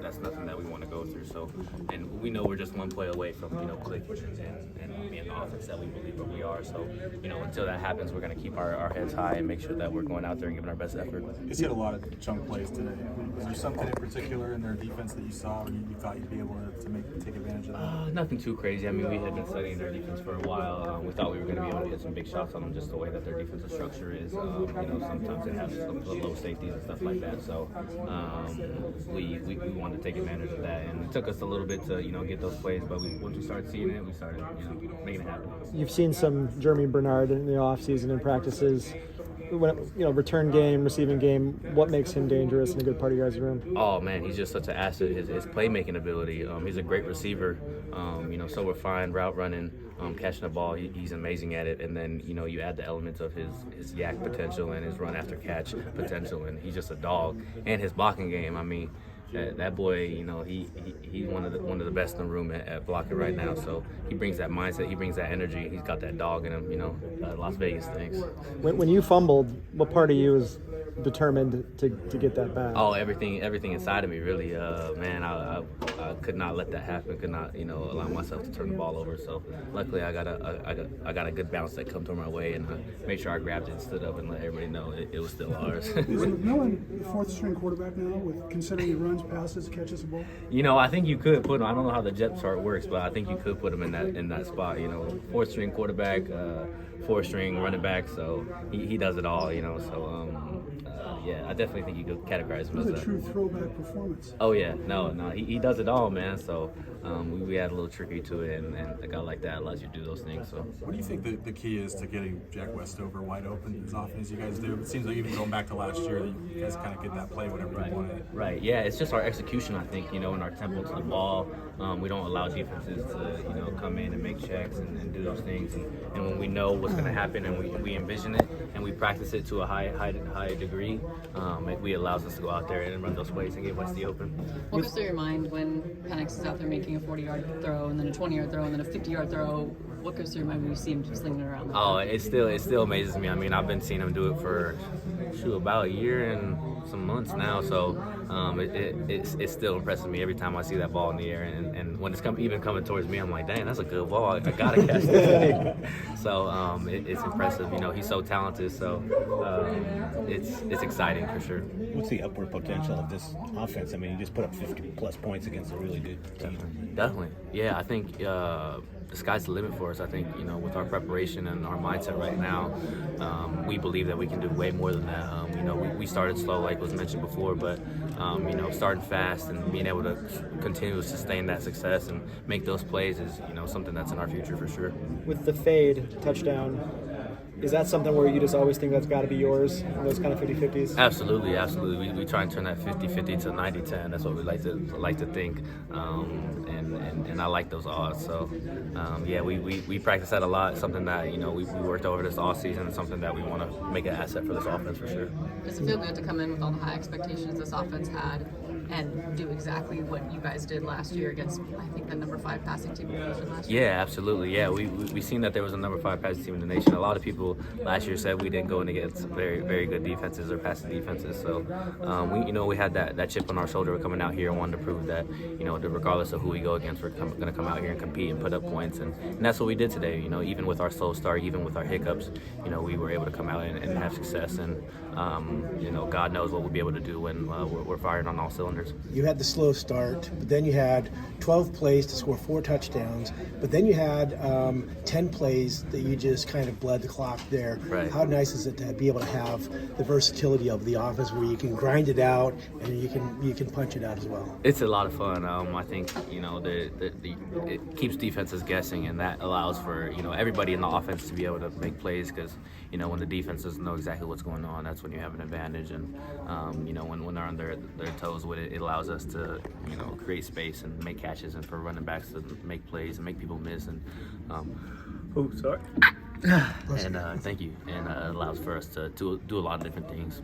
that's nothing that we want to go through. So, and we know we're just one play away from clicking and being the offense that we believe that we are. So, until that happens, we're going to keep our heads high and make sure that we're going out there and giving our best effort. You had a lot of chunk plays today. Was there something in particular in their defense that you saw, or you thought you'd be able to take advantage of that? Nothing too crazy. I mean, we had been studying their defense for a while. We thought we were going to be able to get some big shots on them, just the way that their defensive structure is. Sometimes they have some low safeties and stuff like that. So we wanted to take advantage of that, and it took us a little bit to get those plays. But once we started seeing it, we started making it happen. You've seen some Jeremy Bernard in the offseason in practices. Return game, receiving game, what makes him dangerous and a good part of your guys' room? Oh, man, he's just such an asset. His playmaking ability. He's a great receiver. So we're fine route running, catching the ball. He's amazing at it. And then, you add the elements of his yak potential and his run after catch potential, and he's just a dog. And his blocking game, I mean, that boy, he's one of the best in the room at blocking right now. So he brings that mindset, he brings that energy. He's got that dog in him, Las Vegas things. When you fumbled, what part of you is determined to get that back? Oh, everything inside of me, really. Man, I could not let that happen. Could not, allow myself to turn the ball over. So luckily, I got a good bounce that come through my way, and made sure I grabbed it and stood up and let everybody know it was still ours. Is McMillan the fourth string quarterback now, with considering he runs, passes, catches the ball? I think you could put him. I don't know how the depth chart works, but I think you could put him in that spot. Fourth string quarterback, fourth string running back. So he does it all. Yeah, I definitely think you could categorize him as a true throwback performance. Oh yeah, no, he does it all, man. So we add a little trickery to it, and a guy like that allows you to do those things. So what do you think the key is to getting Jack Westover wide open as often as you guys do? It seems like even going back to last year, that you guys kind of get that play whenever you want it. Right. Yeah, it's just our execution, I think. In our tempo to the ball, we don't allow defenses to come in and make checks and do those things. And when we know what's going to happen and we envision it and we practice it to a high degree, it allows us to go out there and run those plays and get Westy open. What goes through your mind when Penix is out there making a 40-yard throw and then a 20-yard throw and then a 50-yard throw? What goes through your mind when you see him slinging it around? Oh, it still amazes me. I mean, I've been seeing him do it for about a year and some months now. So it still impresses me every time I see that ball in the air. And when it's even coming towards me, I'm like, dang, that's a good ball. I gotta catch this thing. So it's impressive. He's so talented. So it's exciting for sure. What's the upward potential of this offense? I mean, you just put up 50-plus points against a really good team. Definitely. Yeah, I think the sky's the limit for us. I think, with our preparation and our mindset right now, we believe that we can do way more than that. We started slow, like was mentioned before, but, starting fast and being able to continue to sustain that success and make those plays is, something that's in our future for sure. With the fade touchdown, is that something where you just always think that's got to be yours, those kind of 50-50s? Absolutely. We try and turn that 50-50 to 90-10. That's what we like to think, and I like those odds. So, we practice that a lot. Something that we worked over this off season, and something that we want to make an asset for this offense for sure. Does it feel good to come in with all the high expectations this offense had and do exactly what you guys did last year against, I think, the number 5 passing team in the nation last year? Yeah, absolutely. Yeah, we seen that there was a number 5 passing team in the nation. A lot of people last year said we didn't go in against very, very good defenses or passing defenses. So, we had that chip on our shoulder coming out here and wanted to prove that, that regardless of who we go against, we're going to come out here and compete and put up points. And that's what we did today. Even with our slow start, even with our hiccups, we were able to come out and have success. And, God knows what we'll be able to do when we're firing on all cylinders. You had the slow start, but then you had 12 plays to score 4 touchdowns, but then you had 10 plays that you just kind of bled the clock there. Right. How nice is it to be able to have the versatility of the offense where you can grind it out and you can punch it out as well? It's a lot of fun. I think it keeps defenses guessing, and that allows for everybody in the offense to be able to make plays because when the defense doesn't know exactly what's going on, that's when you have an advantage. And when they're on their toes with it, it allows us to create space and make catches, and for running backs to make plays and make people miss. And and thank you. And it allows for us to do a lot of different things.